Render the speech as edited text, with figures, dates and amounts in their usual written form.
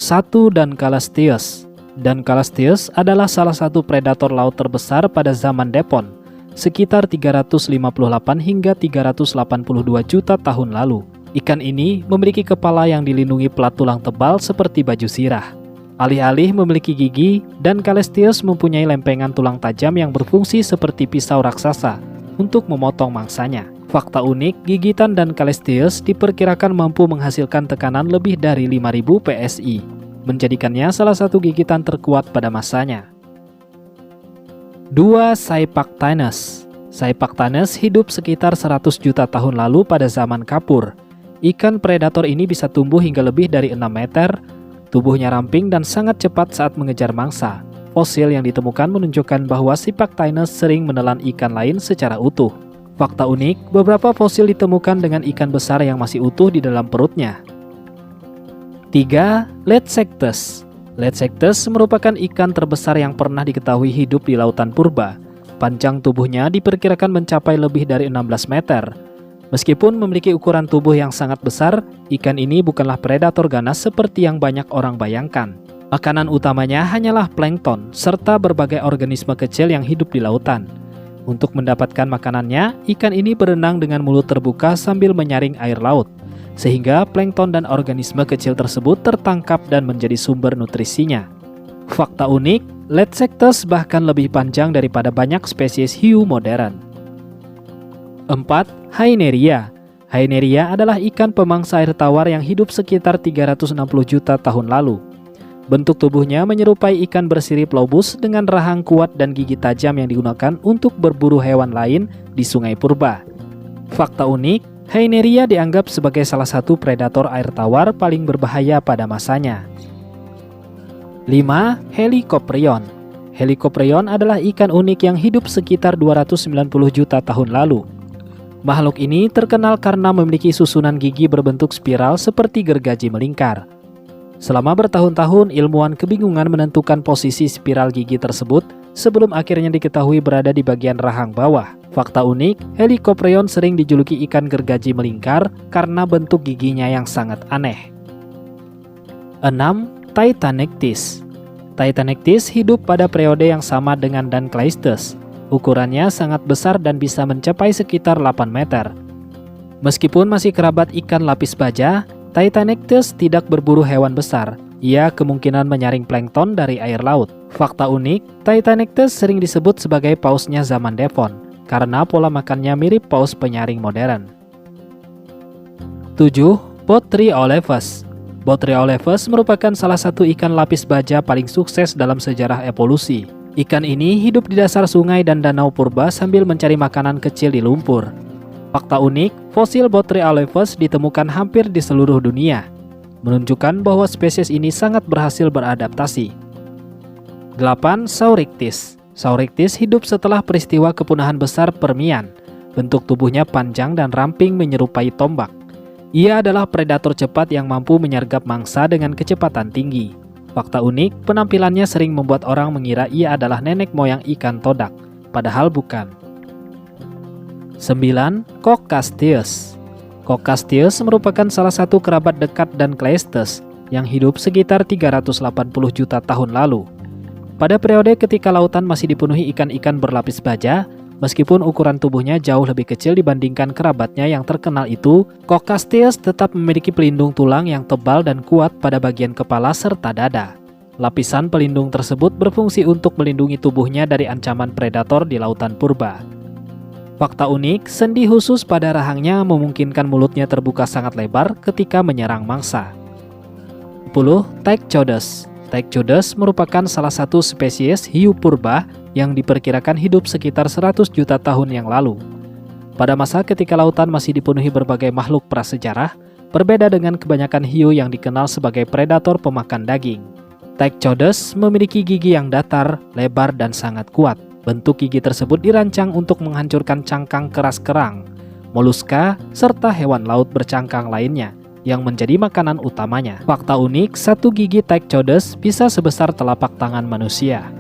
1. Dankalasteus. Dankalasteus adalah salah satu predator laut terbesar pada zaman Devon, sekitar 358 hingga 382 juta tahun lalu. Ikan ini memiliki kepala yang dilindungi pelat tulang tebal seperti baju sirah. Alih-alih memiliki gigi, Dankalasteus mempunyai lempengan tulang tajam yang berfungsi seperti pisau raksasa untuk memotong mangsanya. Fakta unik, gigitan Dankalasteus diperkirakan mampu menghasilkan tekanan lebih dari 5000 PSI, menjadikannya salah satu gigitan terkuat pada masanya. 2. Saipaktaenes. Saipaktaenes hidup sekitar 100 juta tahun lalu pada zaman kapur. Ikan predator ini bisa tumbuh hingga lebih dari 6 meter, tubuhnya ramping dan sangat cepat saat mengejar mangsa. Fosil yang ditemukan menunjukkan bahwa Saipaktaenes sering menelan ikan lain secara utuh. Fakta unik, beberapa fosil ditemukan dengan ikan besar yang masih utuh di dalam perutnya. 3. Letzectes. Letzectes merupakan ikan terbesar yang pernah diketahui hidup di lautan purba. Panjang tubuhnya diperkirakan mencapai lebih dari 16 meter. Meskipun memiliki ukuran tubuh yang sangat besar, ikan ini bukanlah predator ganas seperti yang banyak orang bayangkan. Makanan utamanya hanyalah plankton, serta berbagai organisme kecil yang hidup di lautan. Untuk mendapatkan makanannya, ikan ini berenang dengan mulut terbuka sambil menyaring air laut, sehingga plankton dan organisme kecil tersebut tertangkap dan menjadi sumber nutrisinya. Fakta unik, Letzectes bahkan lebih panjang daripada banyak spesies hiu modern. 4. Haineria. Haineria adalah ikan pemangsa air tawar yang hidup sekitar 360 juta tahun lalu. Bentuk tubuhnya menyerupai ikan bersirip lobus dengan rahang kuat dan gigi tajam yang digunakan untuk berburu hewan lain di sungai purba. Fakta unik, Haineria dianggap sebagai salah satu predator air tawar paling berbahaya pada masanya. 5. Helicoprion. Helicoprion adalah ikan unik yang hidup sekitar 290 juta tahun lalu. Makhluk ini terkenal karena memiliki susunan gigi berbentuk spiral seperti gergaji melingkar. Selama bertahun-tahun, ilmuwan kebingungan menentukan posisi spiral gigi tersebut sebelum akhirnya diketahui berada di bagian rahang bawah. Fakta unik, Helicoprion sering dijuluki ikan gergaji melingkar karena bentuk giginya yang sangat aneh. 6. Titanictis. Titanictis hidup pada periode yang sama dengan Dankalasteus. Ukurannya sangat besar dan bisa mencapai sekitar 8 meter. Meskipun masih kerabat ikan lapis baja, Titanictis tidak berburu hewan besar. Ia kemungkinan menyaring plankton dari air laut. Fakta unik, Titanictis sering disebut sebagai pausnya zaman Devon karena pola makannya mirip paus penyaring modern. 7. Bothriolephes. Bothriolephes merupakan salah satu ikan lapis baja paling sukses dalam sejarah evolusi. Ikan ini hidup di dasar sungai dan danau purba sambil mencari makanan kecil di lumpur. Fakta unik, fosil Bothriolephes ditemukan hampir di seluruh dunia, menunjukkan bahwa spesies ini sangat berhasil beradaptasi. 8. Saurictis. Saurictis hidup setelah peristiwa kepunahan besar Permian. Bentuk tubuhnya panjang dan ramping menyerupai tombak. Ia adalah predator cepat yang mampu menyergap mangsa dengan kecepatan tinggi. Fakta unik, penampilannya sering membuat orang mengira ia adalah nenek moyang ikan todak, padahal bukan. 9. Coccasteus. Coccasteus merupakan salah satu kerabat dekat Dankalasteus yang hidup sekitar 380 juta tahun lalu. Pada periode ketika lautan masih dipenuhi ikan-ikan berlapis baja, meskipun ukuran tubuhnya jauh lebih kecil dibandingkan kerabatnya yang terkenal itu, Coccasteus tetap memiliki pelindung tulang yang tebal dan kuat pada bagian kepala serta dada. Lapisan pelindung tersebut berfungsi untuk melindungi tubuhnya dari ancaman predator di lautan purba. Fakta unik, sendi khusus pada rahangnya memungkinkan mulutnya terbuka sangat lebar ketika menyerang mangsa. 10. Teichthyodes. Teichthyodes merupakan salah satu spesies hiu purba yang diperkirakan hidup sekitar 100 juta tahun yang lalu. Pada masa ketika lautan masih dipenuhi berbagai makhluk prasejarah, berbeda dengan kebanyakan hiu yang dikenal sebagai predator pemakan daging. Teichthyodes memiliki gigi yang datar, lebar, dan sangat kuat. Bentuk gigi tersebut dirancang untuk menghancurkan cangkang keras kerang, moluska, serta hewan laut bercangkang lainnya yang menjadi makanan utamanya. Fakta unik, satu gigi Teichthyodes bisa sebesar telapak tangan manusia.